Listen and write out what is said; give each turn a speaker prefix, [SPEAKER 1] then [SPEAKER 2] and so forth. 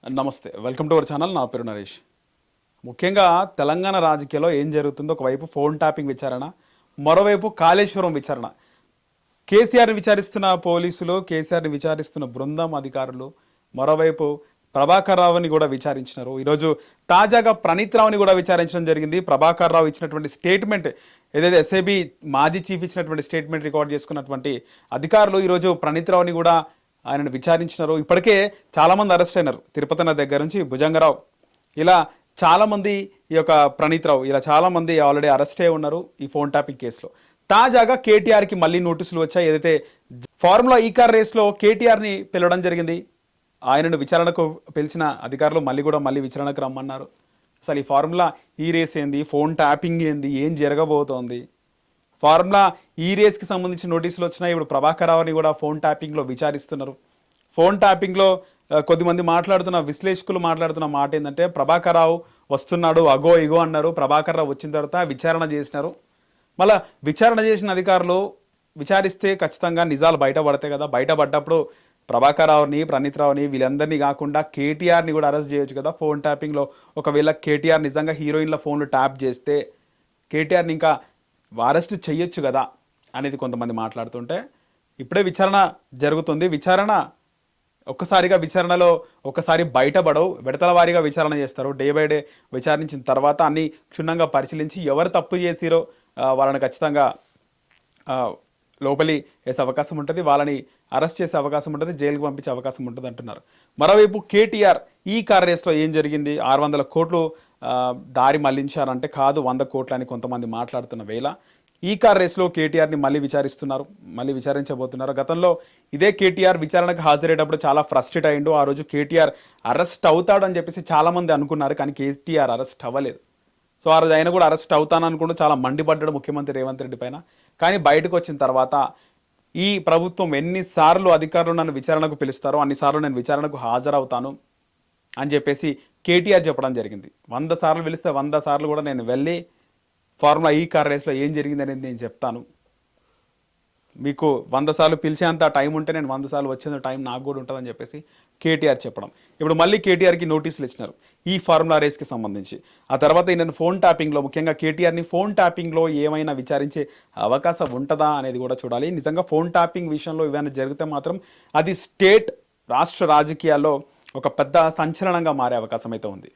[SPEAKER 1] నమస్తే, welcome to our channel. నా పేరు నరేష్. ముఖ్యంగా తెలంగాణ రాజకీయాల్లో ఏం జరుగుతుందో, ఒకవైపు ఫోన్ ట్యాపింగ్ విచారణ, మరోవైపు కాళేశ్వరం విచారణ. కేసీఆర్ని విచారిస్తున్న పోలీసులు, కేసీఆర్ని విచారిస్తున్న బృందం అధికారులు, మరోవైపు ప్రభాకర్ రావుని కూడా విచారించినారు. ఈరోజు తాజాగా ప్రణీత్ రావుని కూడా విచారించడం జరిగింది. ప్రభాకర్ రావు ఇచ్చినటువంటి స్టేట్మెంట్, ఏదైతే ఎస్ఐబి మాజీ చీఫ్ ఇచ్చినటువంటి స్టేట్మెంట్ రికార్డ్ చేసుకున్నటువంటి అధికారులు ఈరోజు ప్రణీత్ రావుని కూడా ఆయనను విచారించినారు. ఇప్పటికే చాలామంది అరెస్ట్ అయినారు. తిరుపతి దగ్గర నుంచి భుజంగరావు, ఇలా చాలామంది, ఈ యొక్క ప్రణీత్ రావు, ఇలా చాలామంది ఆల్రెడీ అరెస్ట్ అయి ఉన్నారు ఈ ఫోన్ ట్యాపింగ్ కేసులో. తాజాగా కేటీఆర్కి మళ్ళీ నోటీసులు వచ్చాయి. ఏదైతే ఫార్ములా ఈ కార్ రేస్లో కేటీఆర్ని పిలవడం జరిగింది. ఆయనను విచారణకు పిలిచిన అధికారులు మళ్ళీ విచారణకు రమ్మన్నారు. అసలు ఈ ఫార్ములా ఈ రేస్ ఏంది, ఫోన్ ట్యాపింగ్ ఏంది, ఏం జరగబోతోంది, ఫార్ములా ఈ రేస్కి సంబంధించిన నోటీసులు వచ్చినాయి. ఇప్పుడు ప్రభాకర్ రావుని కూడా ఫోన్ ట్యాపింగ్లో విచారిస్తున్నారు. ఫోన్ ట్యాపింగ్లో కొద్దిమంది విశ్లేషకులు మాట్లాడుతున్న మాట ఏంటంటే, ప్రభాకర్ రావు వస్తున్నాడు, అగో ఇగో అన్నారు. ప్రభాకర్ రావు వచ్చిన తర్వాత విచారణ చేసినారు. మళ్ళీ విచారణ చేసిన అధికారులు విచారిస్తే ఖచ్చితంగా నిజాలు బయటపడతాయి కదా. బయటపడ్డప్పుడు ప్రభాకర్ రావుని, ప్రణీత్ రావుని, వీళ్ళందరినీ కాకుండా కేటీఆర్ని కూడా అరెస్ట్ చేయొచ్చు కదా ఫోన్ ట్యాపింగ్లో. ఒకవేళ కేటీఆర్ నిజంగా హీరోయిన్ల ఫోన్లు ట్యాప్ చేస్తే కేటీఆర్ని ఇంకా అరెస్ట్ చెయ్యొచ్చు కదా అనేది కొంతమంది మాట్లాడుతుంటే, ఇప్పుడే విచారణ జరుగుతుంది. విచారణలో ఒకసారి బయటపడవు, విడతల వారీగా విచారణ చేస్తారు. డే బై డే విచారించిన తర్వాత అన్ని క్షుణ్ణంగా పరిశీలించి ఎవరు తప్పు చేసిరో వాళ్ళని ఖచ్చితంగా లోపలి వేసే అవకాశం ఉంటుంది, వాళ్ళని అరెస్ట్ చేసే అవకాశం ఉంటుంది, జైలుకు పంపించే అవకాశం ఉంటుంది అంటున్నారు. మరోవైపు కేటీఆర్ ఈ కార్ రేస్లో ఏం జరిగింది, 600 కోట్లు దారి మళ్లించారంటే కాదు 100 కోట్లు అని కొంతమంది మాట్లాడుతున్న వేళ ఈ కార్ రేస్లో కేటీఆర్ని మళ్ళీ విచారించబోతున్నారు. గతంలో ఇదే కేటీఆర్ విచారణకు హాజరయ్యేటప్పుడు చాలా ఫ్రస్ట్రేట్ అయ్యిండు. ఆ రోజు కేటీఆర్ అరెస్ట్ అవుతాడు అని చెప్పేసి చాలామంది అనుకున్నారు, కానీ కేటీఆర్ అరెస్ట్ అవ్వలేదు. సో ఆ రోజు ఆయన కూడా అరెస్ట్ అవుతాననుకుంటూ చాలా మండిపడ్డాడు ముఖ్యమంత్రి రేవంత్ రెడ్డి పైన. కానీ బయటకు వచ్చిన తర్వాత ఈ ప్రభుత్వం ఎన్నిసార్లు అధికారులు నన్ను విచారణకు పిలుస్తారో అన్నిసార్లు నేను విచారణకు హాజరవుతాను అని చెప్పేసి కేటీఆర్ చెప్పడం జరిగింది. 100 సార్లు పిలిస్తే 100 సార్లు కూడా నేను వెళ్ళి ఫార్ములా ఈ కార్ రేస్లో ఏం జరిగింది అనేది నేను చెప్తాను. మీకు 100 సార్లు పిలిచేంత టైం ఉంటే నేను 100 సార్లు వచ్చేంత టైం నాకు కూడా ఉంటుందని చెప్పేసి కేటీఆర్ చెప్పడం. ఇప్పుడు మళ్ళీ కేటీఆర్కి నోటీసులు ఇచ్చినారు ఈ ఫార్ములా రేస్కి సంబంధించి. ఆ తర్వాత ఈయన ఫోన్ ట్యాపింగ్లో, ముఖ్యంగా కేటీఆర్ని ఫోన్ ట్యాపింగ్లో ఏమైనా విచారించే అవకాశం ఉంటుందా అనేది కూడా చూడాలి. నిజంగా ఫోన్ ట్యాపింగ్ విషయంలో ఏమైనా జరిగితే మాత్రం అది రాష్ట్ర రాజకీయాల్లో ఒక పెద్ద సంచలనంగా మారే అవకాశం అయితే ఉంది.